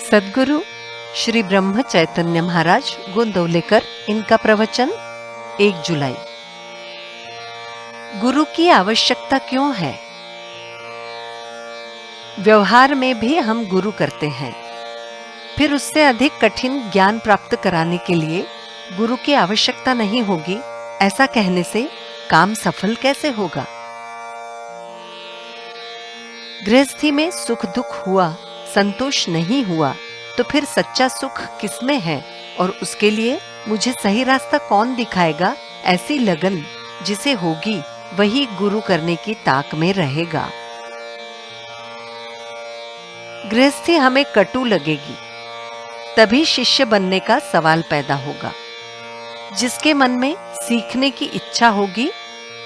सद्गुरु श्री ब्रह्म चैतन्य महाराज गोंदवलेकर, इनका प्रवचन 1 जुलाई। गुरु की आवश्यकता क्यों है? व्यवहार में भी हम गुरु करते हैं, फिर उससे अधिक कठिन ज्ञान प्राप्त कराने के लिए गुरु की आवश्यकता नहीं होगी, ऐसा कहने से काम सफल कैसे होगा? गृहस्थी में सुख दुख हुआ, संतोष नहीं हुआ, तो फिर सच्चा सुख किसमें है और उसके लिए मुझे सही रास्ता कौन दिखाएगा? ऐसी लगन जिसे होगी वही गुरु करने की ताक में रहेगा। गृहस्थी हमें कटु लगेगी, तभी शिष्य बनने का सवाल पैदा होगा। जिसके मन में सीखने की इच्छा होगी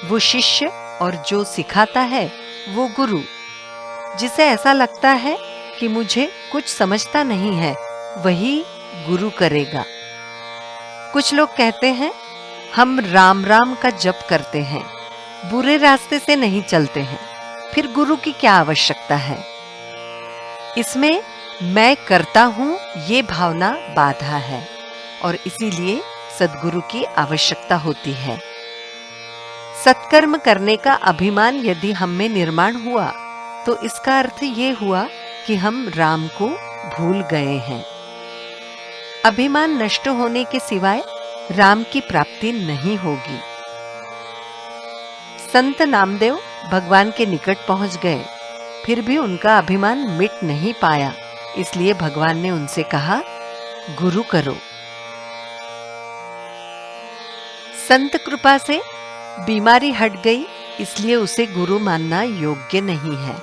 वो शिष्य, और जो सिखाता है वो गुरु। जिसे ऐसा लगता है कि मुझे कुछ समझता नहीं है, वही गुरु करेगा। कुछ लोग कहते हैं हम राम राम का जप करते हैं, बुरे रास्ते से नहीं चलते हैं, फिर गुरु की क्या आवश्यकता है? इसमें मैं करता हूं ये भावना बाधा है, और इसीलिए सद्गुरु की आवश्यकता होती है। सत्कर्म करने का अभिमान यदि हम में निर्माण हुआ तो इसका अर्थ ये हुआ कि हम राम को भूल गए हैं। अभिमान नष्ट होने के सिवाय राम की प्राप्ति नहीं होगी। संत नामदेव भगवान के निकट पहुंच गए, फिर भी उनका अभिमान मिट नहीं पाया, इसलिए भगवान ने उनसे कहा, गुरु करो। संत कृपा से बीमारी हट गई, इसलिए उसे गुरु मानना योग्य नहीं है।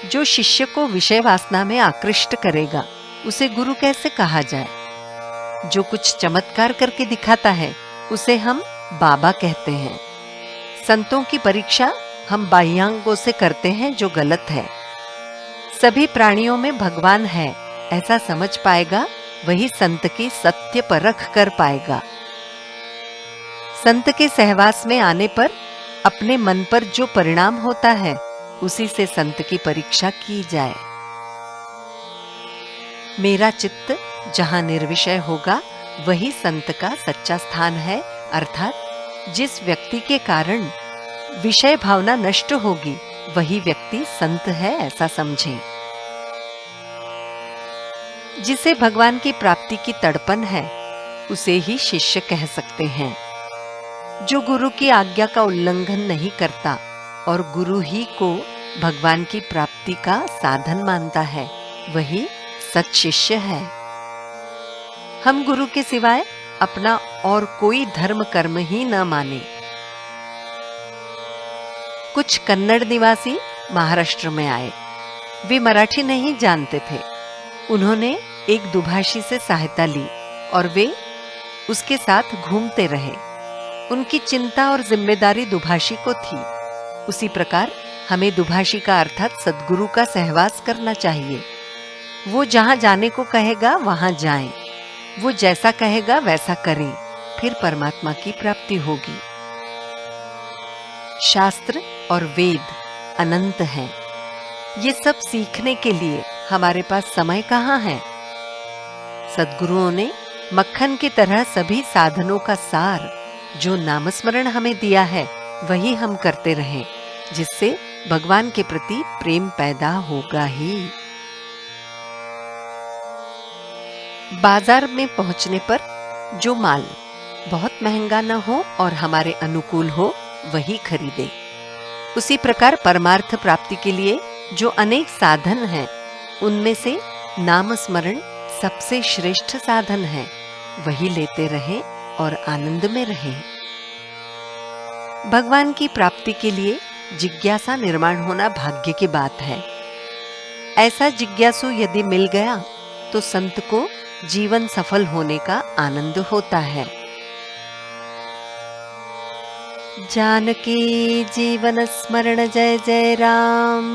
जो शिष्य को विषय वासना में आकृष्ट करेगा उसे गुरु कैसे कहा जाए? जो कुछ चमत्कार करके दिखाता है उसे हम बाबा कहते हैं। संतों की परीक्षा हम बाह्यांगों से करते हैं, जो गलत है। सभी प्राणियों में भगवान है ऐसा समझ पाएगा वही संत की सत्य परख कर पाएगा। संत के सहवास में आने पर अपने मन पर जो परिणाम होता है उसी से संत की परीक्षा की जाए। मेरा चित्त जहां निर्विषय होगा वही संत का सच्चा स्थान है, अर्थात जिस व्यक्ति के कारण विषय भावना नष्ट होगी वही व्यक्ति संत है, ऐसा समझें। जिसे भगवान की प्राप्ति की तड़पन है उसे ही शिष्य कह सकते हैं। जो गुरु की आज्ञा का उल्लंघन नहीं करता और गुरु ही को भगवान की प्राप्ति का साधन मानता है, वही सच शिष्य है। हम गुरु के सिवाय अपना और कोई धर्म कर्म ही न माने। कुछ कन्नड़ निवासी महाराष्ट्र में आए। वे मराठी नहीं जानते थे। उन्होंने एक दुभाषी से सहायता ली और वे उसके साथ घूमते रहे। उनकी चिंता और जिम्मेदारी दुभाषी को थी। उसी प्रकार हमें दुभाषी का अर्थात सद्गुरु का सहवास करना चाहिए। वो जहां जाने को कहेगा वहां जाएं, वो जैसा कहेगा वैसा करें, फिर परमात्मा की प्राप्ति होगी। शास्त्र और वेद अनंत हैं। ये सब सीखने के लिए हमारे पास समय कहाँ है? सद्गुरुओं ने मक्खन की तरह सभी साधनों का सार, जो नामस्मरण हमें दिया है, वही हम करते रहें, जिससे भगवान के प्रति प्रेम पैदा होगा ही। बाजार में पहुंचने पर जो माल बहुत महंगा न हो और हमारे अनुकूल हो वही खरीदे। उसी प्रकार परमार्थ प्राप्ति के लिए जो अनेक साधन हैं, उनमें से नाम स्मरण सबसे श्रेष्ठ साधन है, वही लेते रहें और आनंद में रहें। भगवान की प्राप्ति के लिए जिज्ञासा निर्माण होना भाग्य की बात है। ऐसा जिज्ञासु यदि मिल गया तो संत को जीवन सफल होने का आनंद होता है। जानकी जीवन स्मरण जय जय राम।